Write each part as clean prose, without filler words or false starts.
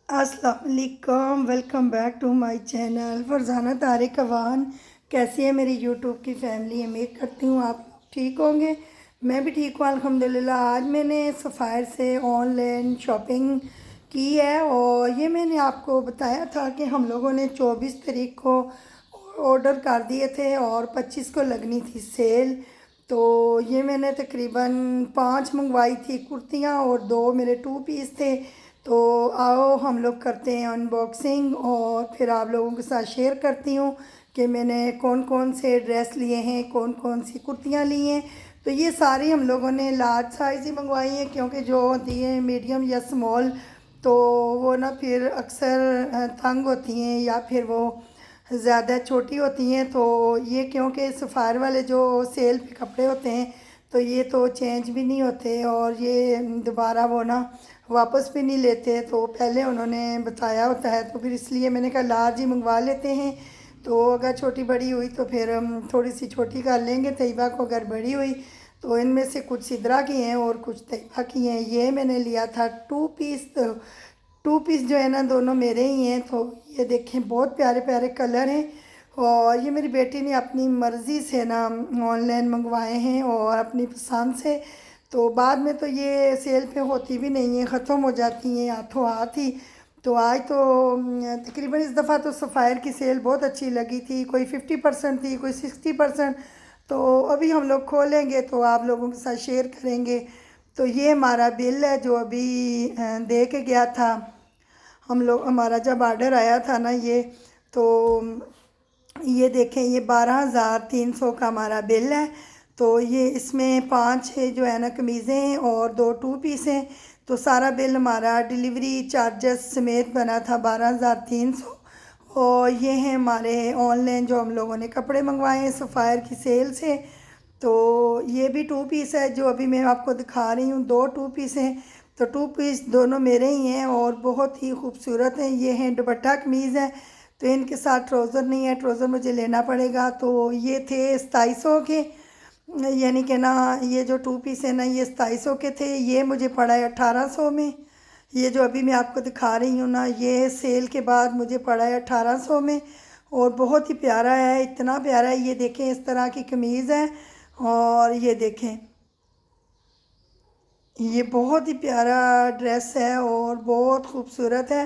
अस्सलाम वालेकुम, welcome back to my channel Farzana Tariq Awan. कैसी है मेरी यूट्यूब की फैमिली? उम्मीद करती हूँ आप ठीक होंगे। मैं भी ठीक हूँ अल्हम्दुलिल्लाह। आज मैंने सफ़ायर से ऑनलाइन शॉपिंग की है और ये मैंने आपको बताया था कि हम लोगों ने 24 तारीख को ऑर्डर कर दिए थे और 25 को लगनी थी सेल। तो ये मैंने तकरीबन 5 मंगवाई थी कुर्तियाँ और 2 मेरे 2 पीस थे। तो आओ हम लोग करते हैं अनबॉक्सिंग और फिर आप लोगों के साथ शेयर करती हूँ कि मैंने कौन कौन से ड्रेस लिए हैं, कौन कौन सी कुर्तियाँ ली हैं। तो ये सारी हम लोगों ने लार्ज साइज़ ही मंगवाई हैं, क्योंकि जो होती है मीडियम या स्मॉल तो वो ना फिर अक्सर तंग होती हैं या फिर वो ज़्यादा छोटी होती हैं। तो ये क्योंकि सफ़ायर वाले जो सेल पे कपड़े होते हैं तो ये तो चेंज भी नहीं होते और ये दोबारा वो ना वापस भी नहीं लेते, तो पहले उन्होंने बताया होता है। तो फिर इसलिए मैंने कहा लार्ज ही मंगवा लेते हैं। तो अगर छोटी बड़ी हुई तो फिर हम थोड़ी सी छोटी कर लेंगे तैयबा को, अगर बड़ी हुई तो इनमें से कुछ सिदरा की हैं और कुछ तैयबा की हैं। ये मैंने लिया था 2 पीस। तो 2 पीस जो है ना दोनों मेरे ही हैं। तो ये देखें बहुत प्यारे प्यारे कलर हैं और ये मेरी बेटी ने अपनी मर्ज़ी से ना ऑनलाइन मंगवाए हैं और अपनी पसंद से। तो बाद में तो ये सेल पे होती भी नहीं है, ख़त्म हो जाती हैं हाथों हाथ ही। तो आज तो तकरीबन इस दफ़ा तो सफ़ायर की सेल बहुत अच्छी लगी थी, कोई 50% थी, कोई 60%। तो अभी हम लोग खोलेंगे तो आप लोगों के साथ शेयर करेंगे। तो ये हमारा बिल है जो अभी दे के गया था हम लोग, हमारा जब ऑर्डर आया था ना ये। तो ये देखें, ये 12,300 का हमारा बिल है। तो ये इसमें 5 जो है ना कमीज़ें हैं और 2 2 पीस हैं। तो सारा बिल हमारा डिलीवरी चार्जेस समेत बना था 12,300। और ये हैं हमारे ऑनलाइन जो हम लोगों ने कपड़े मंगवाए हैं सफ़ायर की सेल से। तो ये भी 2 पीस है जो अभी मैं आपको दिखा रही हूँ, 2 2 पीस हैं। तो 2 पीस दोनों मेरे ही हैं और बहुत ही खूबसूरत हैं। ये हैं दुपट्टा कमीज़ है, तो इनके साथ ट्राउज़र नहीं है, ट्राउज़र मुझे लेना पड़ेगा। तो ये थे 2700 के, यानी कि ना ये जो 2 पीस है ना ये 2700 के थे। ये मुझे पड़ा है 1800 में। ये जो अभी मैं आपको दिखा रही हूँ ना ये सेल के बाद मुझे पड़ा है 1800 में और बहुत ही प्यारा है, इतना प्यारा है। ये देखें इस तरह की कमीज़ है और ये देखें ये बहुत ही प्यारा ड्रेस है और बहुत खूबसूरत है।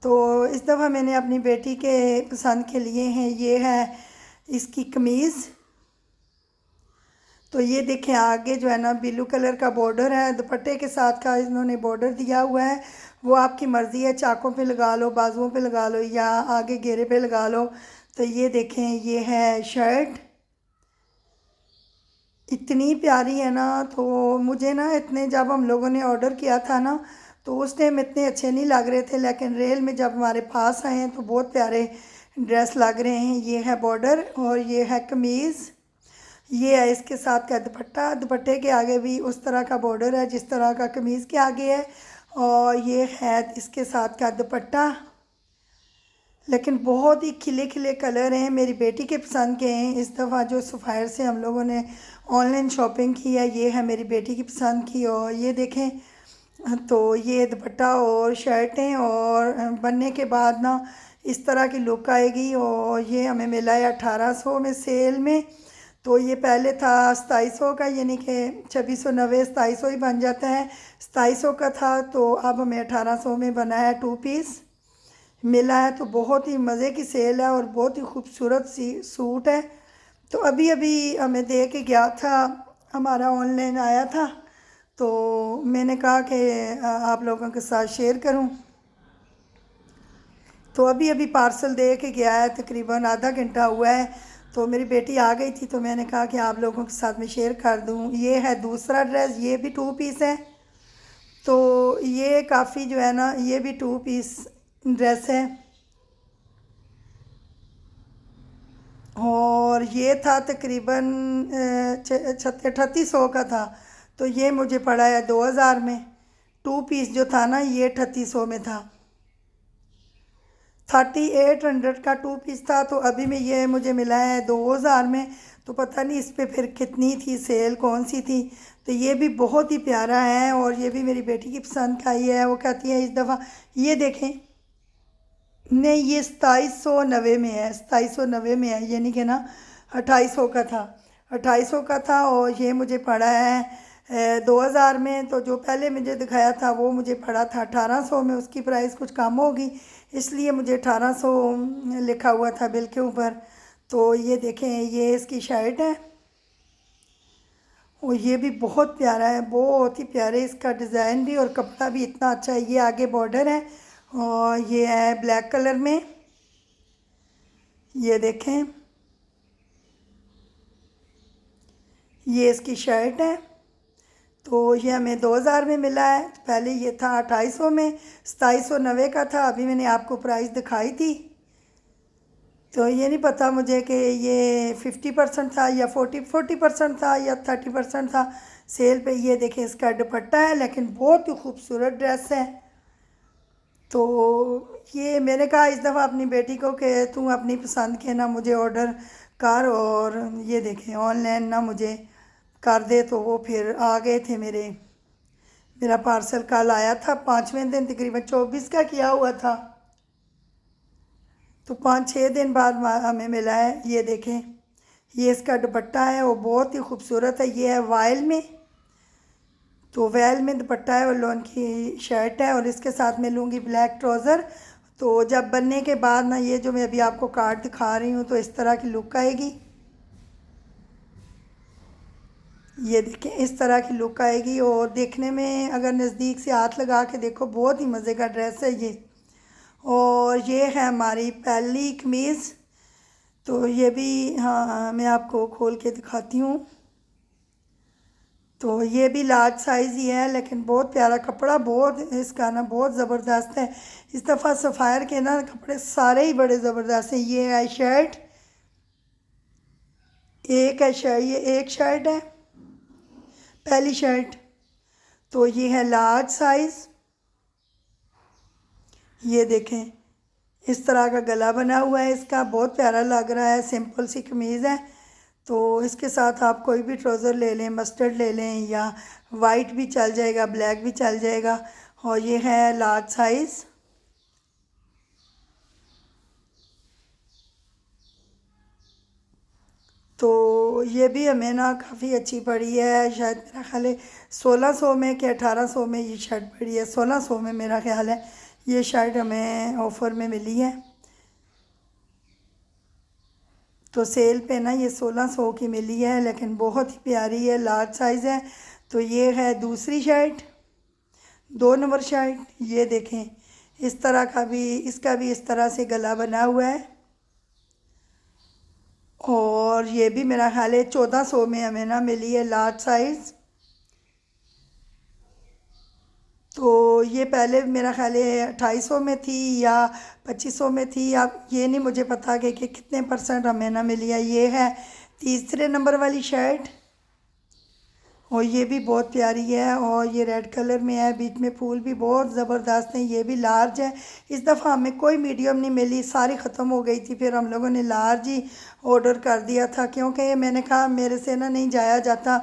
तो इस दफ़ा मैंने अपनी बेटी के पसंद के लिए हैं। ये है इसकी कमीज़। तो ये देखें आगे जो है ना ब्लू कलर का बॉर्डर है, दुपट्टे के साथ का इन्होंने बॉर्डर दिया हुआ है। वो आपकी मर्ज़ी है, चाकों पे लगा लो, बाजुओं पे लगा लो या आगे घेरे पे लगा लो। तो ये देखें ये है शर्ट, इतनी प्यारी है ना। तो मुझे ना इतने, जब हम लोगों ने ऑर्डर किया था ना तो उस टाइम इतने अच्छे नहीं लग रहे थे, लेकिन रेल में जब हमारे पास आए हैं तो बहुत प्यारे ड्रेस लग रहे हैं। ये है बॉर्डर और ये है कमीज़। ये है इसके साथ का दुपट्टा, दुपट्टे के आगे भी उस तरह का बॉर्डर है जिस तरह का कमीज़ के आगे है। और ये है इसके साथ का दुपट्टा, लेकिन बहुत ही खिले खिले कलर हैं, मेरी बेटी के पसंद के हैं। इस दफ़ा जो सफ़ायर से हम लोगों ने ऑनलाइन शॉपिंग की है ये है मेरी बेटी की पसंद की। और ये देखें, तो ये दुपट्टा और शर्टें और बनने के बाद ना इस तरह की लुक आएगी। और ये हमें मिला है 1800 में सेल में। तो ये पहले था 2700 का, यानी कि 2690 2700 ही बन जाता है। 2700 का था तो अब हमें 1800 में बना है। 2 पीस मिला है। तो बहुत ही मज़े की सेल है और बहुत ही खूबसूरत सी सूट है। तो अभी अभी हमें दे के गया था, हमारा ऑनलाइन आया था। तो मैंने कहा कि आप लोगों के साथ शेयर करूं। तो अभी अभी पार्सल दे के गया है, तकरीबन आधा घंटा हुआ है। तो मेरी बेटी आ गई थी तो मैंने कहा कि आप लोगों के साथ में शेयर कर दूं। ये है दूसरा ड्रेस, ये भी 2 पीस है। तो ये काफ़ी जो है ना ये भी 2 पीस ड्रेस है और ये था तकरीबन 3800 का था। तो ये मुझे पड़ा है 2000 में। 2 पीस जो था ना ये 3800 में था। 3800 का 2 पीस था, तो अभी में ये मुझे मिला है 2000 में। तो पता नहीं इस पे फिर कितनी थी सेल, कौन सी थी। तो ये भी बहुत ही प्यारा है और ये भी मेरी बेटी की पसंद का ही है। वो कहती है इस दफ़ा ये देखें। नहीं, ये 2790 में है, 2790 में है, यानी कि ना 2800 का था, 2800 का था। और ये मुझे पड़ा है 2000 में। तो जो पहले मुझे दिखाया था वो मुझे पड़ा था 1800 में। उसकी प्राइस कुछ कम होगी, इसलिए मुझे 1800 लिखा हुआ था बिल के ऊपर। तो ये देखें, ये इसकी शर्ट है और ये भी बहुत प्यारा है, बहुत ही प्यारे इसका डिज़ाइन भी और कपड़ा भी इतना अच्छा है। ये आगे बॉर्डर है और ये है ब्लैक कलर में, ये देखें। ये इसकी शर्ट है। तो ये हमें 2000 में मिला है। पहले ये था 2800 में, 2790 का था। अभी मैंने आपको प्राइस दिखाई थी। तो ये नहीं पता मुझे कि ये 50% था या 40% था या 30% था सेल पे। ये देखें, इसका दुपट्टा है, लेकिन बहुत ही खूबसूरत ड्रेस है। तो ये मैंने कहा इस दफ़ा अपनी बेटी को कि तू अपनी पसंद के ना मुझे ऑर्डर कर, और ये देखें ऑनलाइन ना मुझे कर दे। तो वो फिर आ गए थे मेरा पार्सल कल आया था, 5वें दिन, तकरीबन 24 का किया हुआ था। तो 5-6 दिन बाद हमें मिला है। ये देखें, ये इसका दुपट्टा है, वो बहुत ही खूबसूरत है। ये है वाइल में, तो वेल में दुपट्टा है और लोन की शर्ट है, और इसके साथ मैं लूँगी ब्लैक ट्राउज़र। तो जब बनने के बाद ना, ये जो मैं अभी आपको कार्ड दिखा रही हूँ, तो इस तरह की लुक आएगी। ये देखें, इस तरह की लुक आएगी। और देखने में अगर नज़दीक से हाथ लगा के देखो, बहुत ही मज़े का ड्रेस है ये। और ये है हमारी पहली कमीज़। तो ये भी, हाँ, मैं आपको खोल के दिखाती हूँ। तो ये भी लार्ज साइज़ ही है, लेकिन बहुत प्यारा कपड़ा, बहुत इसका ना बहुत ज़बरदस्त है। इस दफ़ा सफ़ायर के ना कपड़े सारे ही बड़े ज़बरदस्त हैं। ये है शर्ट, एक है शर्ट, ये एक शर्ट है, पहली शर्ट। तो ये है लार्ज साइज़। ये देखें, इस तरह का गला बना हुआ है इसका, बहुत प्यारा लग रहा है। सिंपल सी कमीज़ है। तो इसके साथ आप कोई भी ट्राउज़र ले लें, मस्टर्ड ले लें, या वाइट भी चल जाएगा, ब्लैक भी चल जाएगा। और ये है लार्ज साइज़। तो ये भी हमें ना काफ़ी अच्छी पड़ी है। शायद मेरा ख्याल है 1600 में कि 1800 में ये शर्ट पड़ी है। 1600 में मेरा ख्याल है ये शर्ट हमें ऑफ़र में मिली है। तो सेल पे ना ये 1600 की मिली है, लेकिन बहुत ही प्यारी है, लार्ज साइज़ है। तो ये है दूसरी शर्ट, 2 नंबर शर्ट। ये देखें, इस तरह का भी, इसका भी इस तरह से गला बना हुआ है। और ये भी मेरा ख्याल है 1400 में हमें ना मिली है, लार्ज साइज़। तो ये पहले मेरा ख्याल है 2800 में थी या 2500 में थी। अब ये नहीं मुझे पता कि कितने % हमें ना मिली है। ये है तीसरे नंबर वाली शर्ट, और ये भी बहुत प्यारी है, और ये रेड कलर में है, बीच में फूल भी बहुत ज़बरदस्त हैं। ये भी लार्ज है। इस दफ़ा हमें कोई मीडियम नहीं मिली, सारी ख़त्म हो गई थी। फिर हम लोगों ने लार्ज ही ऑर्डर कर दिया था, क्योंकि मैंने कहा मेरे से ना नहीं जाया जाता,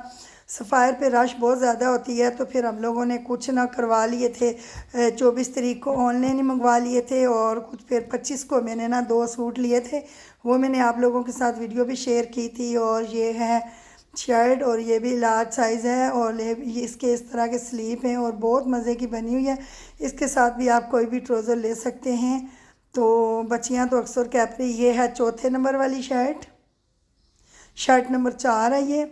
सफ़ायर पे रश बहुत ज़्यादा होती है। तो फिर हम लोगों ने कुछ ना करवा लिए थे, 24 तारीख को ऑनलाइन ही मंगवा लिए थे, और कुछ फिर 25 को मैंने ना 2 सूट लिए थे। वो मैंने आप लोगों के साथ वीडियो भी शेयर की थी। और ये है शर्ट, और ये भी लार्ज साइज़ है, और ये इसके इस तरह के स्लीव हैं और बहुत मज़े की बनी हुई है। इसके साथ भी आप कोई भी ट्राउज़र ले सकते हैं। तो बच्चियां तो अक्सर कैपरी। ये है चौथे नंबर वाली शर्ट, शर्ट नंबर 4 है ये।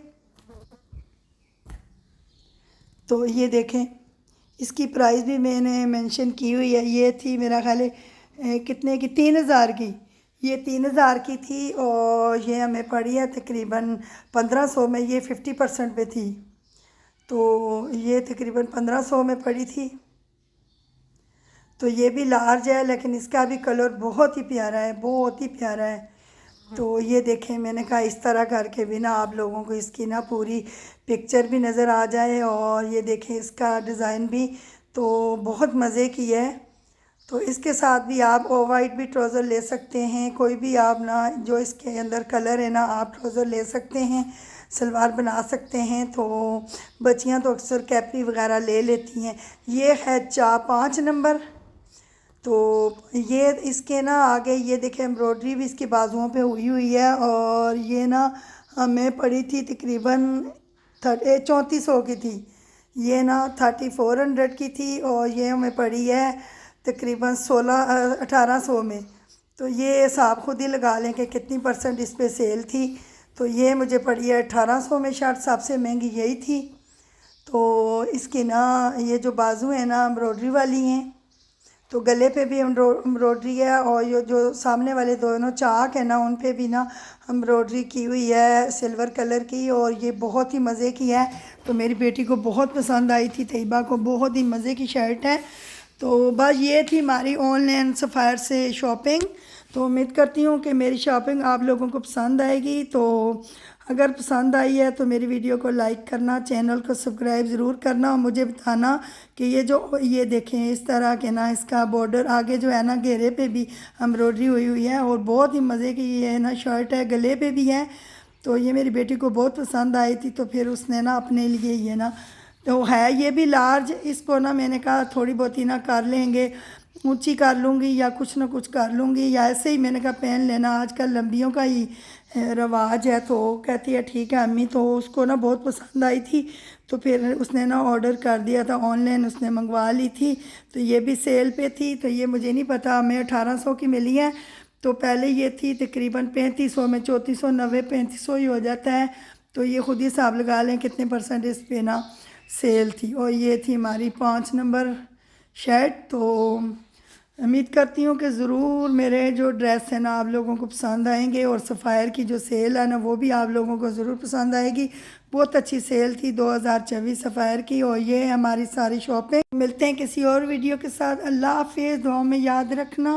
तो ये देखें, इसकी प्राइस भी मैंने मेंशन की हुई है। ये थी मेरा ख्याल है कितने की, 3000 की। ये 3000 की थी, और ये हमें पड़ी है तकरीबन 1500 में। ये 50% पे थी, तो ये तकरीबन 1500 में पड़ी थी। तो ये भी लार्ज है, लेकिन इसका भी कलर बहुत ही प्यारा है, बहुत ही प्यारा है। तो ये देखें, मैंने कहा इस तरह करके भी ना आप लोगों को इसकी ना पूरी पिक्चर भी नज़र आ जाए। और ये देखें, इसका डिज़ाइन भी तो बहुत मज़े की है। तो इसके साथ भी आप ऑफ वाइट भी ट्राउज़र ले सकते हैं, कोई भी आप ना जो इसके अंदर कलर है ना आप ट्राउज़र ले सकते हैं, सलवार बना सकते हैं। तो बच्चियां तो अक्सर कैपरी वगैरह ले लेती हैं। ये है 5 नंबर। तो ये इसके ना आगे ये देखें एम्ब्रॉयडरी भी इसकी बाजुओं पे हुई हुई है, और ये ना हमें पड़ी थी तकरीबन 3400 की थी, ये ना 3400 की थी, और ये हमें पड़ी है तकरीबन 1800 में। तो ये हिसाब खुद ही लगा लें कि कितनी % इस पे सेल थी। तो ये मुझे पड़ी है 1800 में, शर्ट सबसे महंगी यही थी। तो इसकी ना ये जो बाजू है ना एम्ब्रॉयडरी वाली हैं, तो गले पे भी एम्ब्रॉयडरी है, और ये जो सामने वाले दोनों चाक है ना उन पे भी ना एम्ब्रॉयडरी की हुई है सिल्वर कलर की, और ये बहुत ही मज़े की है। तो मेरी बेटी को बहुत पसंद आई थी, तैयबा को, बहुत ही मज़े की शर्ट है। तो बस ये थी हमारी ऑनलाइन सफ़ायर से शॉपिंग। तो उम्मीद करती हूँ कि मेरी शॉपिंग आप लोगों को पसंद आएगी। तो अगर पसंद आई है तो मेरी वीडियो को लाइक करना, चैनल को सब्सक्राइब ज़रूर करना, और मुझे बताना कि ये देखें इस तरह के ना इसका बॉर्डर आगे जो है ना घेरे पे भी एम्ब्रॉयडरी हुई हुई है, और बहुत ही मज़े की ये ना शर्ट है, गले पे भी है। तो ये मेरी बेटी को बहुत पसंद आई थी, तो फिर उसने ना अपने लिए ये ना, तो है ये भी लार्ज, इसको ना मैंने कहा थोड़ी बहुत ही ना कर लेंगे, ऊंची कर लूँगी या कुछ ना कुछ कर लूँगी, या ऐसे ही मैंने कहा पहन लेना, आजकल लंबियों का ही रवाज है। तो कहती है ठीक है अम्मी। तो उसको ना बहुत पसंद आई थी, तो फिर उसने ना ऑर्डर कर दिया था, ऑनलाइन उसने मंगवा ली थी। तो ये भी सेल पे थी, तो ये मुझे नहीं पता, हमें 1800 की मिली है। तो पहले ये थी तकरीबन 3500 में, 3490 3500 ही हो जाता है। तो ये ख़ुद ही हिसाब लगा लें कितने % इस पे ना सेल थी। और ये थी हमारी 5 नंबर शर्ट। तो उम्मीद करती हूँ कि ज़रूर मेरे जो ड्रेस है ना आप लोगों को पसंद आएंगे, और सफ़ायर की जो सेल है ना वो भी आप लोगों को ज़रूर पसंद आएगी। बहुत अच्छी सेल थी 2024 सफ़ायर की। और ये है हमारी सारी शॉपिंग। मिलते हैं किसी और वीडियो के साथ। अल्लाह हाफिज़, दुआ में याद रखना।